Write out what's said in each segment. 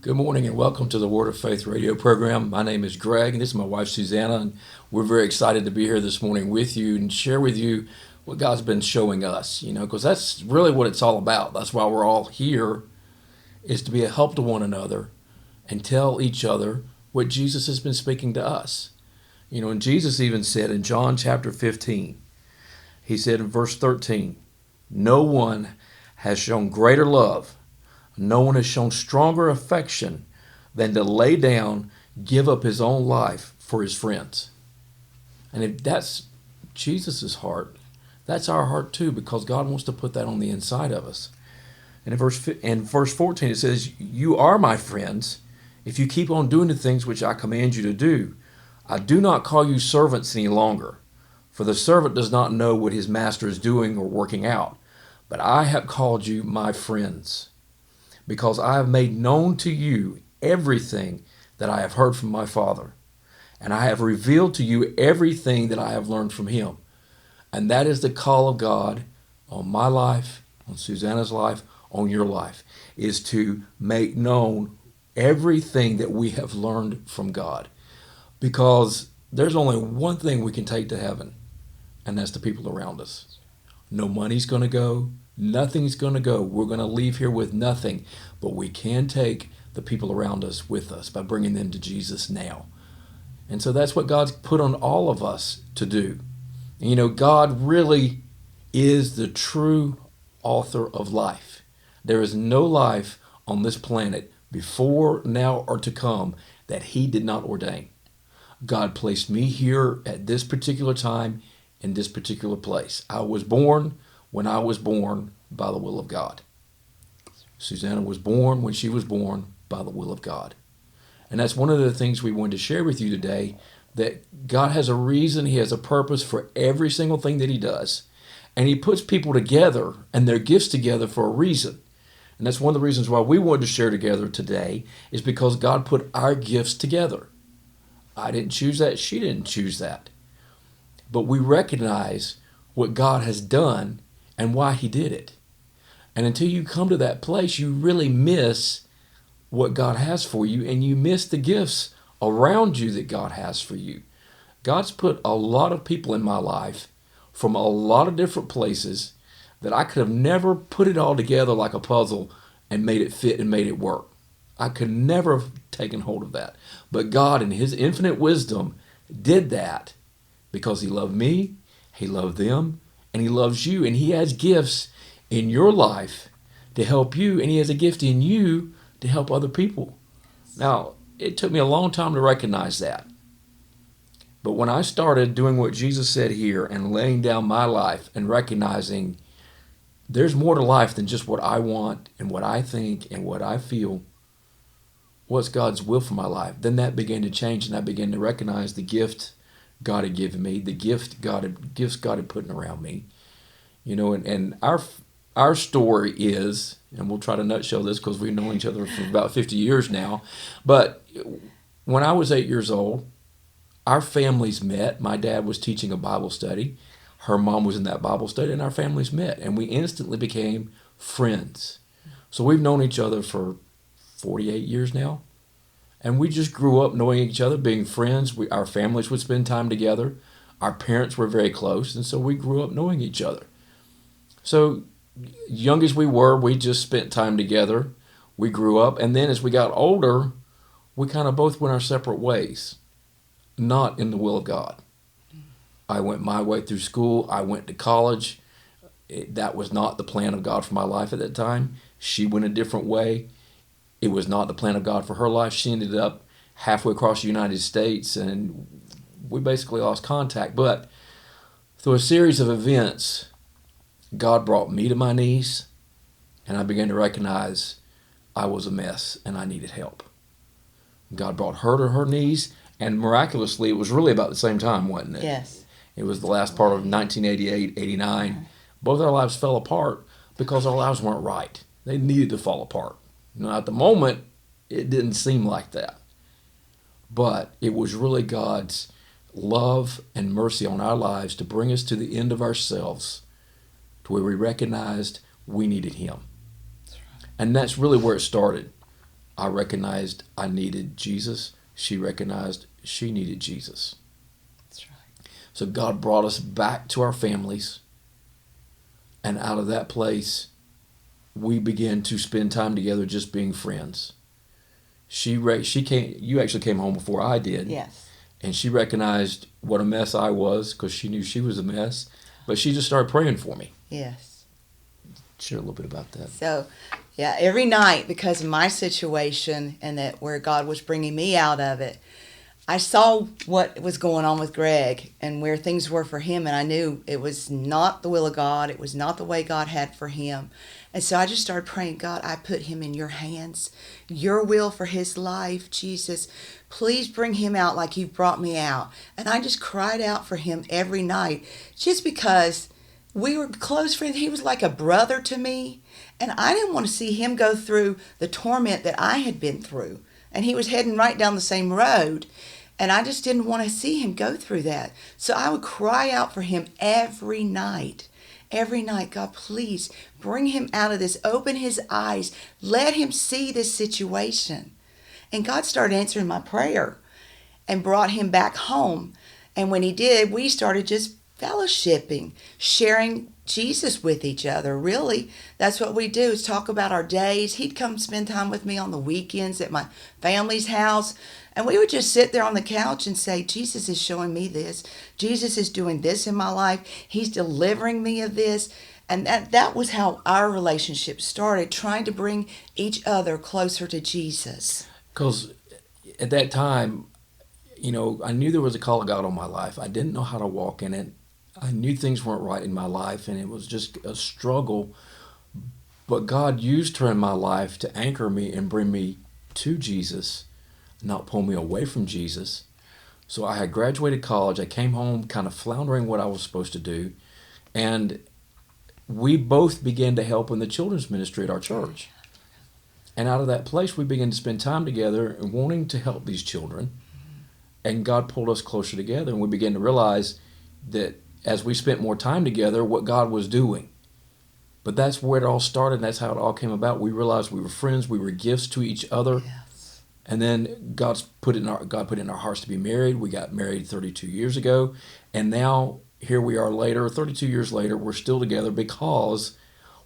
Good morning and welcome to the Word of Faith radio program. My name is Greg and this is my wife Susanna, and we're very excited to be here this morning with you and share with you what God's been showing us, because that's really what it's all about. That's why we're all here, is to be a help to one another and tell each other what Jesus has been speaking to us. And Jesus even said in John chapter 15, he said in verse 13, no one has shown greater love, no one has shown stronger affection than to lay down, give up his own life for his friends. And if that's Jesus' heart, that's our heart too, because God wants to put that on the inside of us. And in verse 14 it says, you are my friends if you keep on doing the things which I command you to do. I do not call you servants any longer, for the servant does not know what his master is doing or working out. But I have called you my friends, because I have made known to you everything that I have heard from my Father. And I have revealed to you everything that I have learned from him. And that is the call of God on my life, on Susanna's life, on your life, is to make known everything that we have learned from God. Because there's only one thing we can take to heaven, and that's the people around us. No money's going to go. Nothing's going to go. We're going to leave here with nothing. But we can take the people around us with us by bringing them to Jesus now. And so that's what God's put on all of us to do. And God really is the true author of life. There is no life on this planet before, now, or to come that he did not ordain. God placed me here at this particular time in this particular place. I was born when I was born by the will of God. Susanna was born when she was born by the will of God. And that's one of the things we wanted to share with you today, that God has a reason, he has a purpose for every single thing that he does. And he puts people together and their gifts together for a reason. And that's one of the reasons why we wanted to share together today, is because God put our gifts together. I didn't choose that, she didn't choose that. But we recognize what God has done and why he did it. And until you come to that place, you really miss what God has for you, and you miss the gifts around you that God has for you. God's put a lot of people in my life from a lot of different places that I could have never put it all together like a puzzle and made it fit and made it work. I could never have taken hold of that. But God, in his infinite wisdom, did that because he loved me, he loved them, and he loves you. And he has gifts in your life to help you, and he has a gift in you to help other people. Now, it took me a long time to recognize that. But when I started doing what Jesus said here and laying down my life and recognizing there's more to life than just what I want and what I think and what I feel, what's God's will for my life, then that began to change, and I began to recognize the gift God had given me, the gifts God had put around me. And our story is, and we'll try to nutshell this because we've known each other for about 50 years now, but when I was 8 years old, our families met. My dad was teaching a Bible study. Her mom was in that Bible study, and our families met, and we instantly became friends. So we've known each other for 48 years now, and we just grew up knowing each other, being friends. Our families would spend time together. Our parents were very close, and so we grew up knowing each other. So young as we were, we just spent time together. We grew up, and then as we got older, we kind of both went our separate ways, not in the will of God. I went my way through school. I went to college. That was not the plan of God for my life at that time. She went a different way. It was not the plan of God for her life. She ended up halfway across the United States, and we basically lost contact. But through a series of events, God brought me to my knees, and I began to recognize I was a mess and I needed help. God brought her to her knees, and miraculously, it was really about the same time, wasn't it? Yes. It was the last part of 1988, 89. Both our lives fell apart because our lives weren't right. They needed to fall apart. Now, at the moment, it didn't seem like that. But it was really God's love and mercy on our lives to bring us to the end of ourselves, to where we recognized we needed him. And that's really where it started. I recognized I needed Jesus. She recognized she needed Jesus. That's right. So God brought us back to our families. And out of that place, we began to spend time together just being friends. She came. You actually came home before I did. Yes. And she recognized what a mess I was because she knew she was a mess. But she just started praying for me. Yes. Share a little bit about that. So, yeah, every night, because of my situation and that where God was bringing me out of it, I saw what was going on with Greg and where things were for him, and I knew it was not the will of God. It was not the way God had for him. And so I just started praying, God, I put him in your hands, your will for his life, Jesus. Please bring him out like you brought me out. And I just cried out for him every night just because we were close friends. He was like a brother to me. And I didn't want to see him go through the torment that I had been through. And he was heading right down the same road. And I just didn't want to see him go through that. So I would cry out for him every night. Every night, God, please bring him out of this. Open his eyes. Let him see this situation. And God started answering my prayer and brought him back home. And when he did, we started just fellowshipping, sharing Jesus with each other. Really, that's what we do, is talk about our days. He'd come spend time with me on the weekends at my family's house. And we would just sit there on the couch and say, Jesus is showing me this. Jesus is doing this in my life. He's delivering me of this. And that was how our relationship started, trying to bring each other closer to Jesus. Because at that time, I knew there was a call of God on my life. I didn't know how to walk in it. I knew things weren't right in my life, and it was just a struggle. But God used her in my life to anchor me and bring me to Jesus, not pull me away from Jesus. So I had graduated college. I came home kind of floundering what I was supposed to do. And we both began to help in the children's ministry at our church. And out of that place, we began to spend time together and wanting to help these children. And God pulled us closer together. And we began to realize that as we spent more time together, what God was doing. But that's where it all started. And that's how it all came about. We realized we were friends. We were gifts to each other. Yes. And then God put it in our hearts to be married. We got married 32 years ago. And now here we are later, 32 years later, we're still together because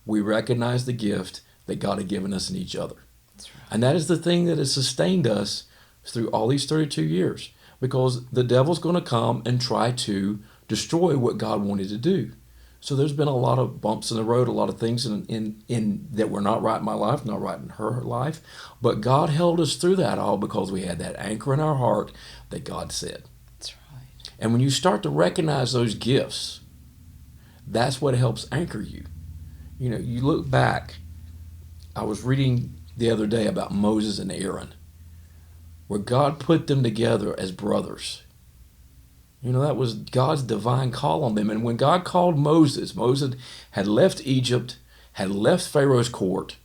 we recognize the gift that God had given us in each other. That's right. And that is the thing that has sustained us through all these 32 years, because the devil's going to come and try to destroy what God wanted to do. So there's been a lot of bumps in the road, a lot of things in that were not right in my life, not right in her life. But God held us through that all because we had that anchor in our heart that God said. That's right. And when you start to recognize those gifts, that's what helps anchor you. You look back. I was reading the other day about Moses and Aaron, where God put them together as brothers. That was God's divine call on them. And when God called Moses had left Egypt, had left Pharaoh's court,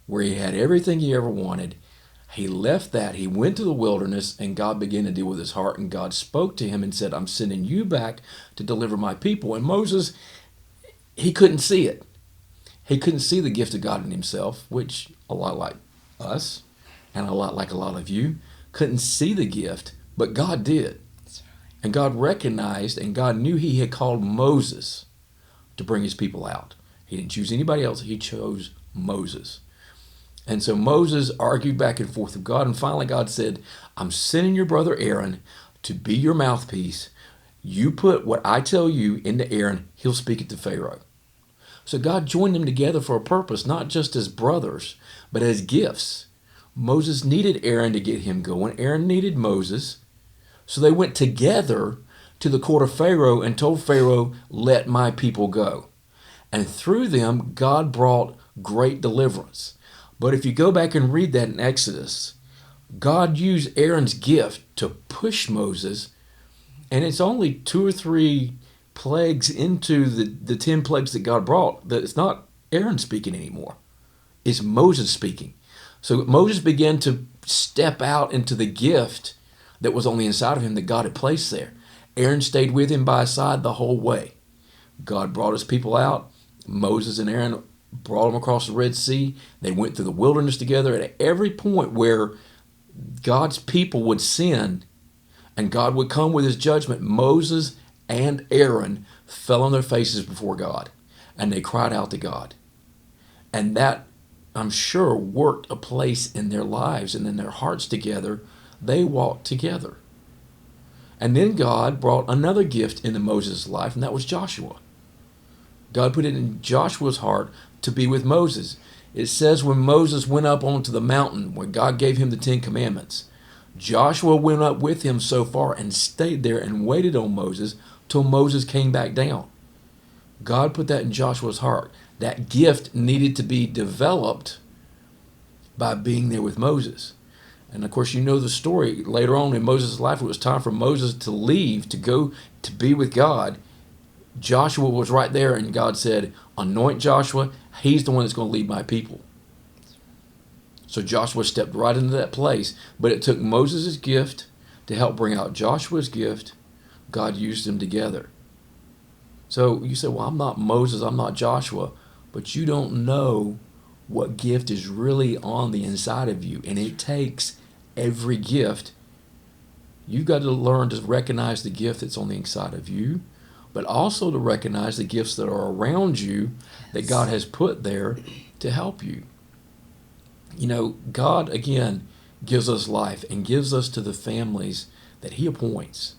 where he had everything he ever wanted. He left that. He went to the wilderness, and God began to deal with his heart. And God spoke to him and said, I'm sending you back to deliver my people. And Moses, he couldn't see it. He couldn't see the gift of God in himself, which a lot like us, and a lot like a lot of you, couldn't see the gift, but God did. And God recognized, and God knew he had called Moses to bring his people out. He didn't choose anybody else. He chose Moses. And so Moses argued back and forth with God. And finally God said, I'm sending your brother Aaron to be your mouthpiece. You put what I tell you into Aaron. He'll speak it to Pharaoh. So God joined them together for a purpose, not just as brothers, but as gifts. Moses needed Aaron to get him going. Aaron needed Moses. So they went together to the court of Pharaoh and told Pharaoh, let my people go. And through them, God brought great deliverance. But if you go back and read that in Exodus, God used Aaron's gift to push Moses. And it's only 2 or 3 plagues into the 10 plagues that God brought that it's not Aaron speaking anymore. It's Moses speaking. So Moses began to step out into the gift that was on the inside of him that God had placed there. Aaron stayed with him by his side the whole way. God brought his people out. Moses and Aaron brought them across the Red Sea. They went through the wilderness together. At every point where God's people would sin and God would come with his judgment, Moses and Aaron fell on their faces before God and they cried out to God. And that, I'm sure, worked a place in their lives and in their hearts together. They walked together. And then God brought another gift into Moses' life, and that was Joshua. God put it in Joshua's heart to be with Moses. It says when Moses went up onto the mountain, when God gave him the 10 Commandments, Joshua went up with him so far and stayed there and waited on Moses till Moses came back down. God put that in Joshua's heart. That gift needed to be developed by being there with Moses. And of course, you know the story. Later on in Moses' life, it was time for Moses to leave, to go to be with God. Joshua was right there, and God said, anoint Joshua. He's the one that's going to lead my people. So Joshua stepped right into that place. But it took Moses' gift to help bring out Joshua's gift. God used them together. So you say, well, I'm not Moses, I'm not Joshua. But you don't know what gift is really on the inside of you. And it takes every gift. You've got to learn to recognize the gift that's on the inside of you, but also to recognize the gifts that are around you that God has put there to help you. You know, God, again, gives us life and gives us to the families that he appoints.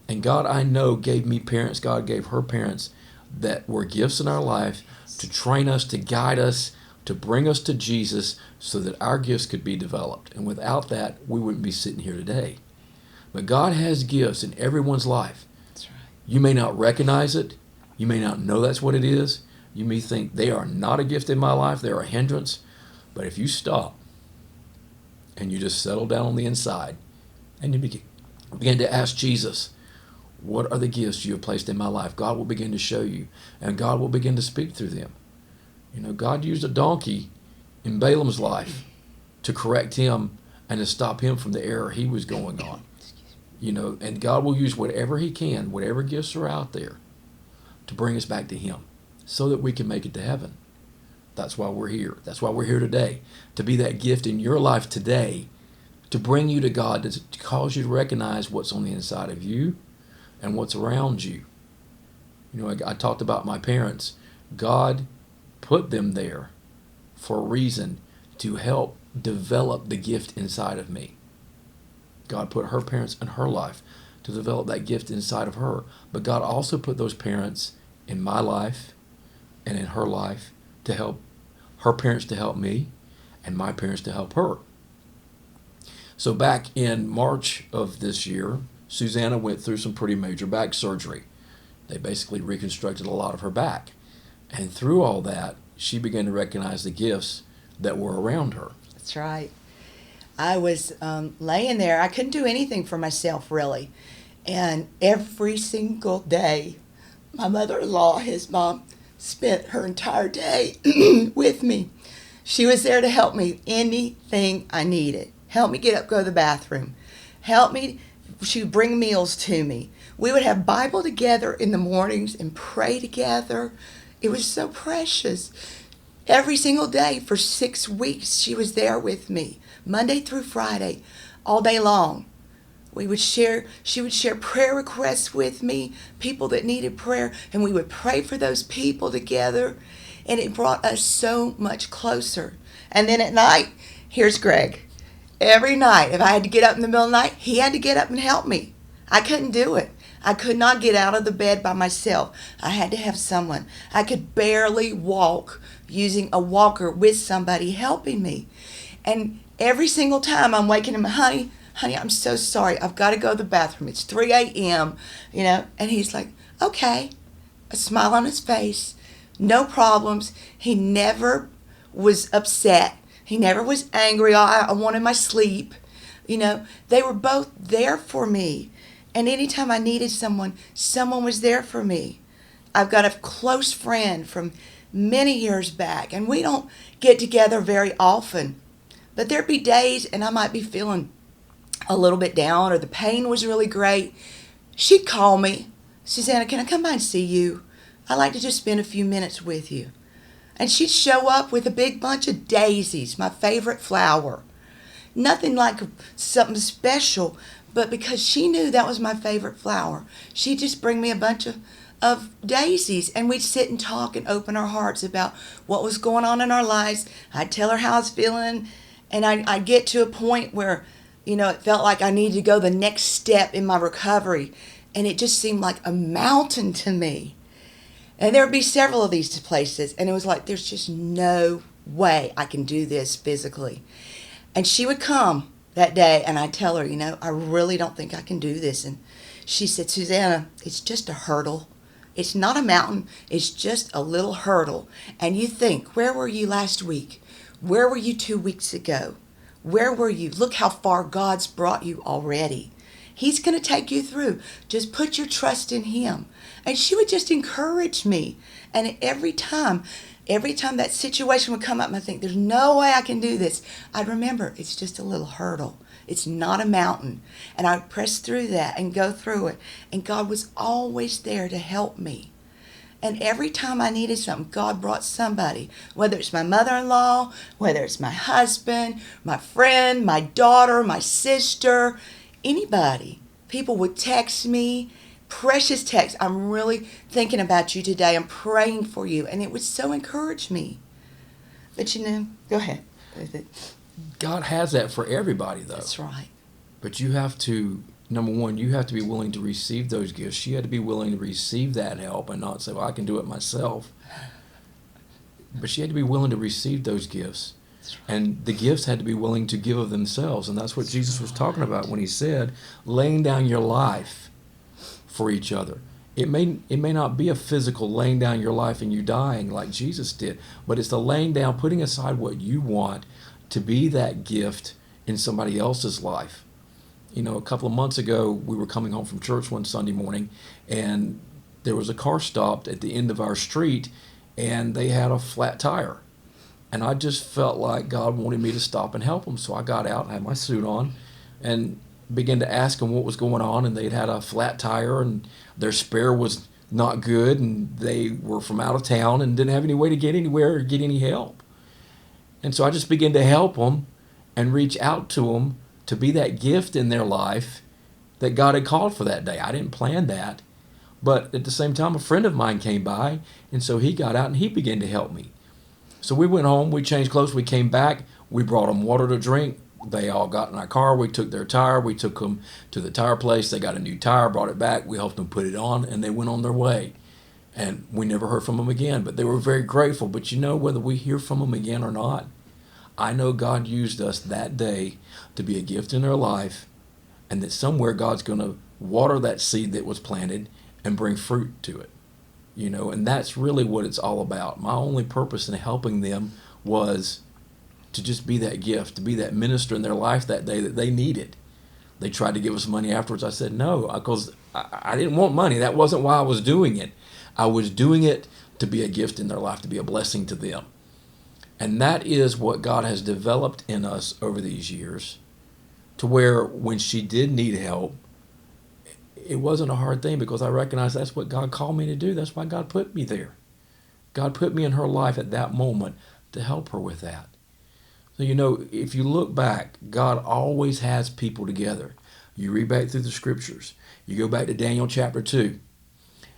And God, I know, gave me parents, God gave her parents that were gifts in our life to train us, to guide us, to bring us to Jesus so that our gifts could be developed. And without that, we wouldn't be sitting here today. But God has gifts in everyone's life. That's right. You may not recognize it. You may not know that's what it is. You may think they are not a gift in my life. They're a hindrance. But if you stop and you just settle down on the inside and you begin to ask Jesus, what are the gifts you have placed in my life? God will begin to show you, and God will begin to speak through them. You know, God used a donkey in Balaam's life to correct him and to stop him from the error he was going on. You know, and God will use whatever he can, whatever gifts are out there, to bring us back to him so that we can make it to heaven. That's why we're here. That's why we're here today, to be that gift in your life today, to bring you to God, to cause you to recognize what's on the inside of you and what's around you. You know, I talked about my parents. God put them there for a reason, to help develop the gift inside of me. God put her parents in her life to develop that gift inside of her. But God also put those parents in my life and in her life to help her parents, to help me, and my parents to help her. So back in March of this year, Susanna went through some pretty major back surgery. They basically reconstructed a lot of her back. And through all that, she began to recognize the gifts that were around her. That's right. I was laying there. I couldn't do anything for myself, really. And every single day, my mother-in-law, his mom, spent her entire day with me. She was there to help me anything I needed. Help me get up, go to the bathroom. Help me. She would bring meals to me. We would have Bible together in the mornings and pray together. It was so precious. Every single day for 6 weeks, she was there with me, Monday through Friday, all day long. She would share prayer requests with me, people that needed prayer, and we would pray for those people together, and it brought us so much closer. And then at night, here's Greg. Every night, if I had to get up in the middle of the night, he had to get up and help me. I couldn't do it. I could not get out of the bed by myself. I had to have someone. I could barely walk using a walker with somebody helping me. And every single time I'm waking him, honey, I'm so sorry. I've got to go to the bathroom. It's 3 a.m., and he's like, okay. A smile on his face, no problems. He never was upset. He never was angry. I wanted my sleep. They were both there for me. And anytime I needed someone was there for me. I've got a close friend from many years back, and we don't get together very often. But there'd be days, and I might be feeling a little bit down, or the pain was really great. She'd call me, Susanna, can I come by and see you? I'd like to just spend a few minutes with you. And she'd show up with a big bunch of daisies, my favorite flower. Nothing like something special, but because she knew that was my favorite flower, she'd just bring me a bunch of daisies, and we'd sit and talk and open our hearts about what was going on in our lives. I'd tell her how I was feeling, and I'd get to a point where, it felt like I needed to go the next step in my recovery, and it just seemed like a mountain to me. And there would be several of these places, and it was like, there's just no way I can do this physically. And she would come that day, and I'd tell her, I really don't think I can do this. And she said, Susanna, it's just a hurdle. It's not a mountain. It's just a little hurdle. And you think, where were you last week? Where were you 2 weeks ago? Where were you? Look how far God's brought you already. He's going to take you through. Just put your trust in Him. And she would just encourage me. And every time that situation would come up and I think, there's no way I can do this, I'd remember, it's just a little hurdle. It's not a mountain. And I'd press through that and go through it. And God was always there to help me. And every time I needed something, God brought somebody, whether it's my mother-in-law, whether it's my husband, my friend, my daughter, my sister, anybody. People would text me, precious text. I'm really thinking about you today. I'm praying for you. And it would so encourage me. But go ahead. God has that for everybody, though. That's right. But you have to, number one, you have to be willing to receive those gifts. She had to be willing to receive that help and not say, well, I can do it myself. But she had to be willing to receive those gifts. Right. And the gifts had to be willing to give of themselves. And that's what Jesus was talking about when He said, laying down your life for each other. It may not be a physical laying down your life and you dying like Jesus did, but it's the laying down, putting aside what you want to be that gift in somebody else's life. A couple of months ago, we were coming home from church one Sunday morning, and there was a car stopped at the end of our street, and they had a flat tire. And I just felt like God wanted me to stop and help them. So I got out, I had my suit on, and began to ask them what was going on. And they'd had a flat tire, and their spare was not good, and they were from out of town and didn't have any way to get anywhere or get any help. And so I just began to help them and reach out to them to be that gift in their life that God had called for that day. I didn't plan that. But at the same time, a friend of mine came by, and so he got out and he began to help me. So we went home, we changed clothes, we came back, we brought them water to drink. They all got in our car, we took their tire, we took them to the tire place, they got a new tire, brought it back, we helped them put it on, and they went on their way. And we never heard from them again, but they were very grateful. But whether we hear from them again or not, I know God used us that day to be a gift in their life, and that somewhere God's going to water that seed that was planted and bring fruit to it. And that's really what it's all about. My only purpose in helping them was to just be that gift, to be that minister in their life that day that they needed. They tried to give us money afterwards. I said no, because I didn't want money. That wasn't why I was doing it. I was doing it to be a gift in their life, to be a blessing to them. And that is what God has developed in us over these years, to where when she did need help, it wasn't a hard thing, because I recognized that's what God called me to do. That's why God put me there. God put me in her life at that moment to help her with that. So, if you look back, God always has people together. You read back through the scriptures. You go back to Daniel chapter 2.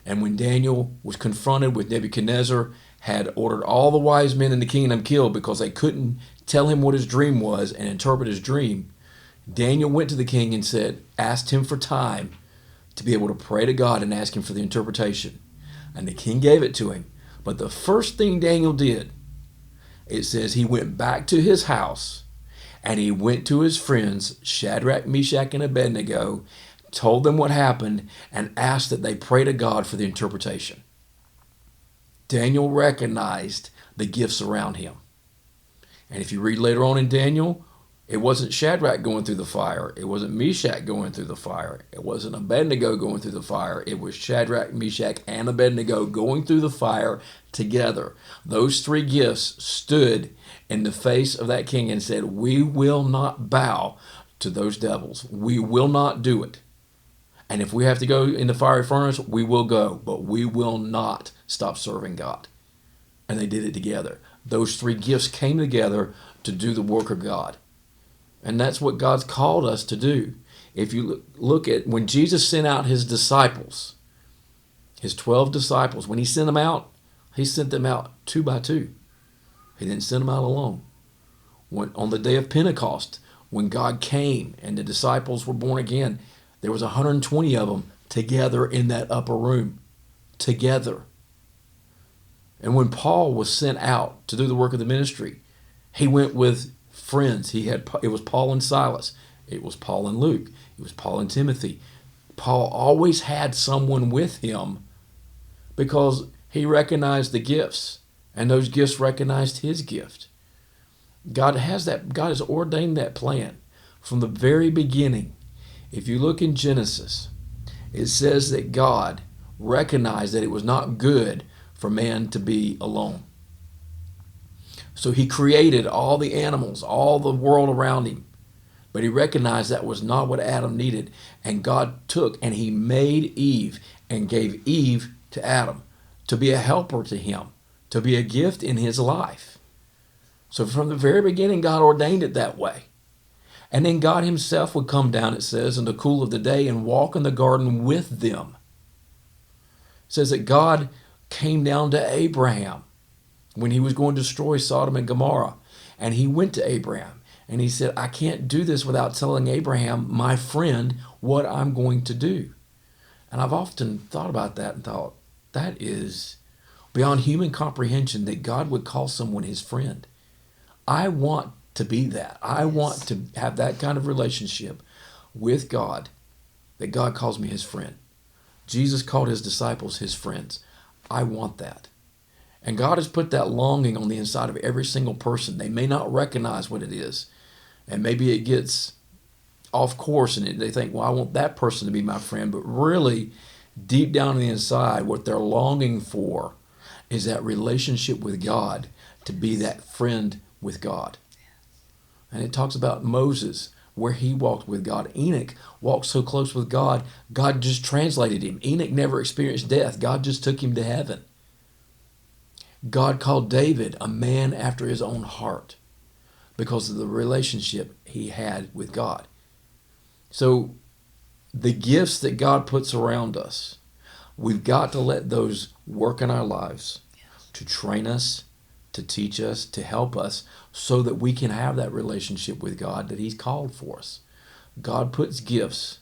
And when Daniel was confronted with Nebuchadnezzar, had ordered all the wise men in the kingdom killed because they couldn't tell him what his dream was and interpret his dream, Daniel went to the king and asked him for time to be able to pray to God and ask Him for the interpretation. And the king gave it to him. But the first thing Daniel did, it says he went back to his house and he went to his friends, Shadrach, Meshach, and Abednego, told them what happened, and asked that they pray to God for the interpretation. Daniel recognized the gifts around him. And if you read later on in Daniel, it wasn't Shadrach going through the fire. It wasn't Meshach going through the fire. It wasn't Abednego going through the fire. It was Shadrach, Meshach, and Abednego going through the fire together. Those three gifts stood in the face of that king and said, we will not bow to those devils. We will not do it. And if we have to go in the fiery furnace, we will go. But we will not stop serving God. and they did it together. Those three gifts came together to do the work of God. And that's what God's called us to do. If you look at when Jesus sent out his disciples, his 12 disciples, when he sent them out, he sent them out two by two. He didn't send them out alone. On the day of Pentecost, when God came and the disciples were born again, there was 120 of them together in that upper room, together. And when Paul was sent out to do the work of the ministry, he went with friends. It was Paul and Silas. It was Paul and Luke. It was Paul and Timothy. Paul always had someone with him because he recognized the gifts, and those gifts recognized his gift. God has ordained that plan from the very beginning. If you look in Genesis, it says that God recognized that it was not good for man to be alone. So he created all the animals, all the world around him. But he recognized that was not what Adam needed. And God took and he made Eve and gave Eve to Adam to be a helper to him, to be a gift in his life. So from the very beginning, God ordained it that way. And then God himself would come down, it says, in the cool of the day and walk in the garden with them. It says that God came down to Abraham when he was going to destroy Sodom and Gomorrah. And he went to Abraham and he said, I can't do this without telling Abraham, my friend, what I'm going to do. And I've often thought about that and thought, that is beyond human comprehension that God would call someone his friend. I want to be that. I want to have that kind of relationship with God, that God calls me his friend. Jesus called his disciples his friends. I want that. And God has put that longing on the inside of every single person. They may not recognize what it is. And maybe it gets off course and they think, well, I want that person to be my friend. But really, deep down on the inside, what they're longing for is that relationship with God, to be that friend with God. And it talks about Moses, where he walked with God. Enoch walked so close with God, God just translated him. Enoch never experienced death. God just took him to heaven. God called David a man after his own heart because of the relationship he had with God. So the gifts that God puts around us, we've got to let those work in our lives to train us, to teach us, to help us so that we can have that relationship with God that he's called for us. God puts gifts.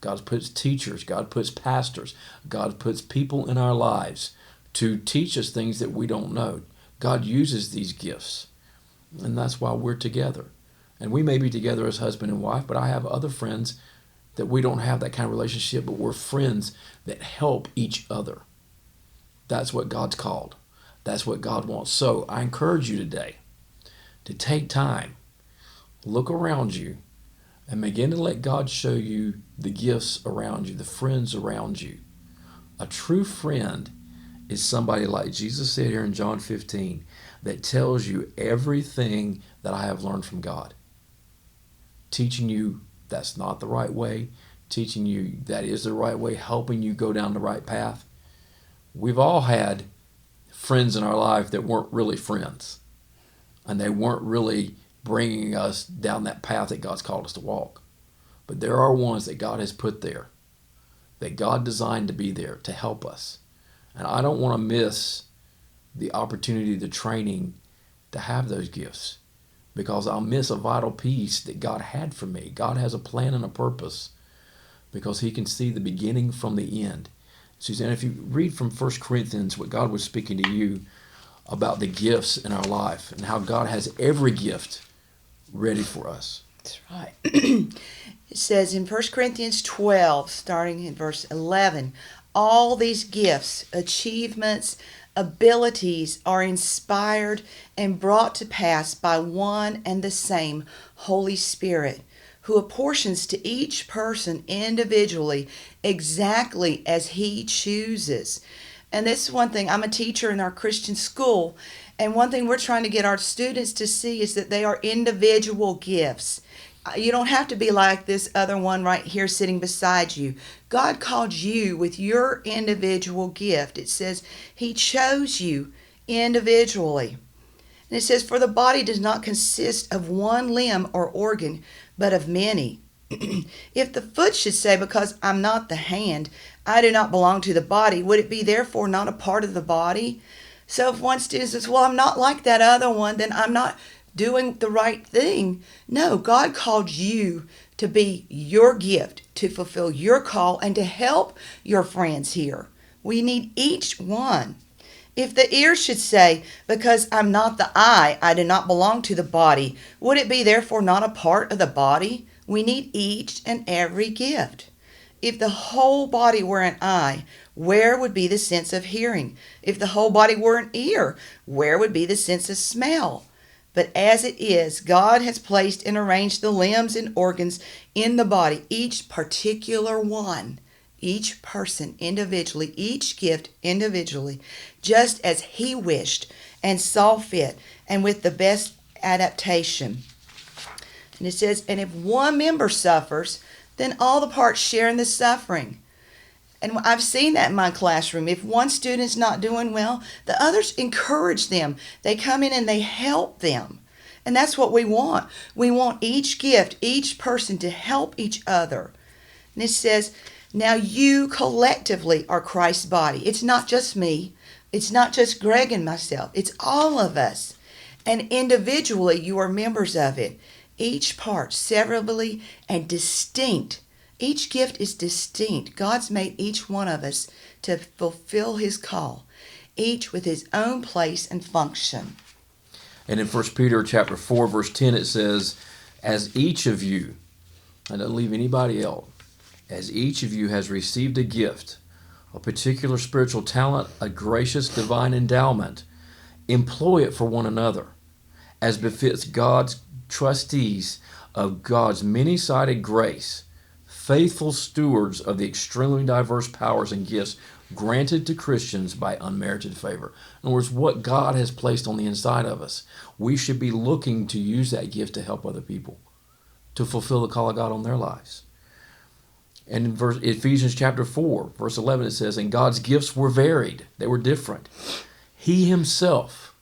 God puts teachers. God puts pastors. God puts people in our lives to teach us things that we don't know. God uses these gifts. And that's why we're together. And we may be together as husband and wife, but I have other friends that we don't have that kind of relationship, but we're friends that help each other. That's what God's called. That's what God wants. So I encourage you today to take time, look around you, and begin to let God show you the gifts around you, the friends around you. A true friend is somebody like Jesus said here in John 15 that tells you everything that I have learned from God. Teaching you that's not the right way, teaching you that is the right way, helping you go down the right path. We've all had friends in our life that weren't really friends, and they weren't really bringing us down that path that God's called us to walk. But there are ones that God has put there, that God designed to be there to help us. And I don't want to miss the opportunity, the training to have those gifts, because I'll miss a vital piece that God had for me. God has a plan and a purpose because he can see the beginning from the end. Suzanne, if you read from 1 Corinthians what God was speaking to you about the gifts in our life and how God has every gift ready for us. That's right. It says in 1 Corinthians 12, starting in verse 11, all these gifts, achievements, abilities are inspired and brought to pass by one and the same Holy Spirit, who apportions to each person individually exactly as he chooses. And this is one thing, I'm a teacher in our Christian school, and one thing we're trying to get our students to see is that they are individual gifts. You don't have to be like this other one right here sitting beside you. God called you with your individual gift. It says he chose you individually. And it says, for the body does not consist of one limb or organ, but of many. If the foot should say, because I'm not the hand, I do not belong to the body, would it be therefore not a part of the body? So if one student says, well, I'm not like that other one, then I'm not doing the right thing. No, God called you to be your gift, to fulfill your call, and to help your friends here. We need each one. If the ear should say, because I'm not the eye, I do not belong to the body, would it be therefore not a part of the body? We need each and every gift. If the whole body were an eye, where would be the sense of hearing? If the whole body were an ear, where would be the sense of smell? But as it is, God has placed and arranged the limbs and organs in the body, each particular one, each person individually, each gift individually, just as He wished and saw fit, and with the best adaptation. And it says, and if one member suffers, then all the parts share in the suffering. And I've seen that in my classroom. If one student's not doing well, the others encourage them. They come in and they help them. And that's what we want. We want each gift, each person to help each other. And it says, now you collectively are Christ's body. It's not just me. It's not just Greg and myself. It's all of us. And individually, you are members of it. Each part severally and distinct. Each gift is distinct. God's made each one of us to fulfill His call, each with his own place and function. And in 1 Peter chapter 4, verse 10, it says, as each of you, I don't leave anybody else, as each of you has received a gift, a particular spiritual talent, a gracious divine endowment, employ it for one another, as befits God's trustees of God's many-sided grace, faithful stewards of the extremely diverse powers and gifts granted to Christians by unmerited favor. In other words, what God has placed on the inside of us, we should be looking to use that gift to help other people, to fulfill the call of God on their lives. And in Ephesians chapter 4, verse 11, it says, and God's gifts were varied. They were different. He Himself,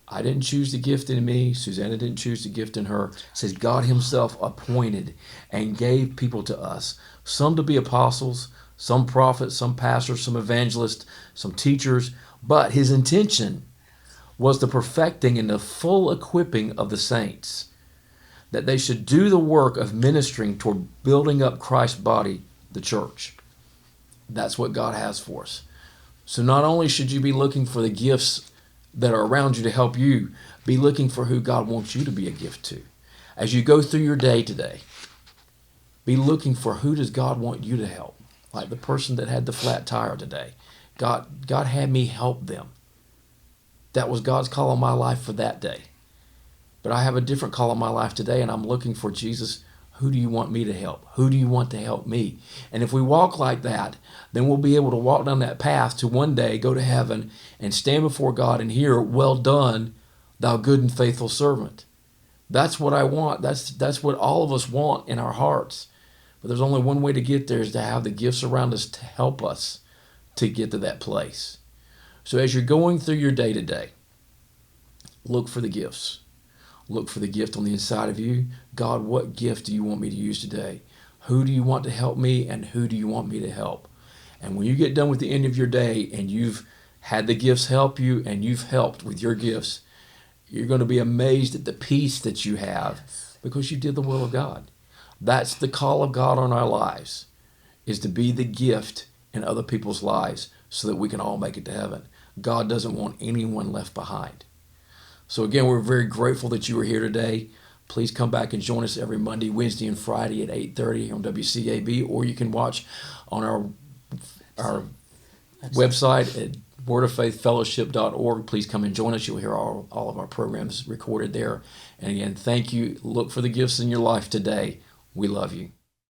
I didn't choose the gift in me. Susanna didn't choose the gift in her. It says God Himself appointed and gave people to us. Some to be apostles, some prophets, some pastors, some evangelists, some teachers. But His intention was the perfecting and the full equipping of the saints, that they should do the work of ministering toward building up Christ's body, the church. That's what God has for us. So not only should you be looking for the gifts that are around you to help you, be looking for who God wants you to be a gift to. As you go through your day today, be looking for who does God want you to help. Like the person that had the flat tire today. God had me help them. That was God's call on my life for that day. But I have a different call on my life today, and I'm looking for Jesus. Who do you want me to help? Who do you want to help me? And if we walk like that, then we'll be able to walk down that path to one day go to heaven and stand before God and hear, well done, thou good and faithful servant. That's what I want. That's what all of us want in our hearts. But there's only one way to get there, is to have the gifts around us to help us to get to that place. So as you're going through your day today, look for the gifts. Look for the gift on the inside of you. God, what gift do you want me to use today? Who do you want to help me, and who do you want me to help? And when you get done with the end of your day and you've had the gifts help you and you've helped with your gifts, you're going to be amazed at the peace that you have because you did the will of God. That's the call of God on our lives, is to be the gift in other people's lives so that we can all make it to heaven. God doesn't want anyone left behind. So again, we're very grateful that you were here today. Please come back and join us every Monday, Wednesday, and Friday at 8:30 on WCAB, or you can watch on our website at wordoffaithfellowship.org. Please come and join us. You'll hear all of our programs recorded there. And again, thank you. Look for the gifts in your life today. We love you.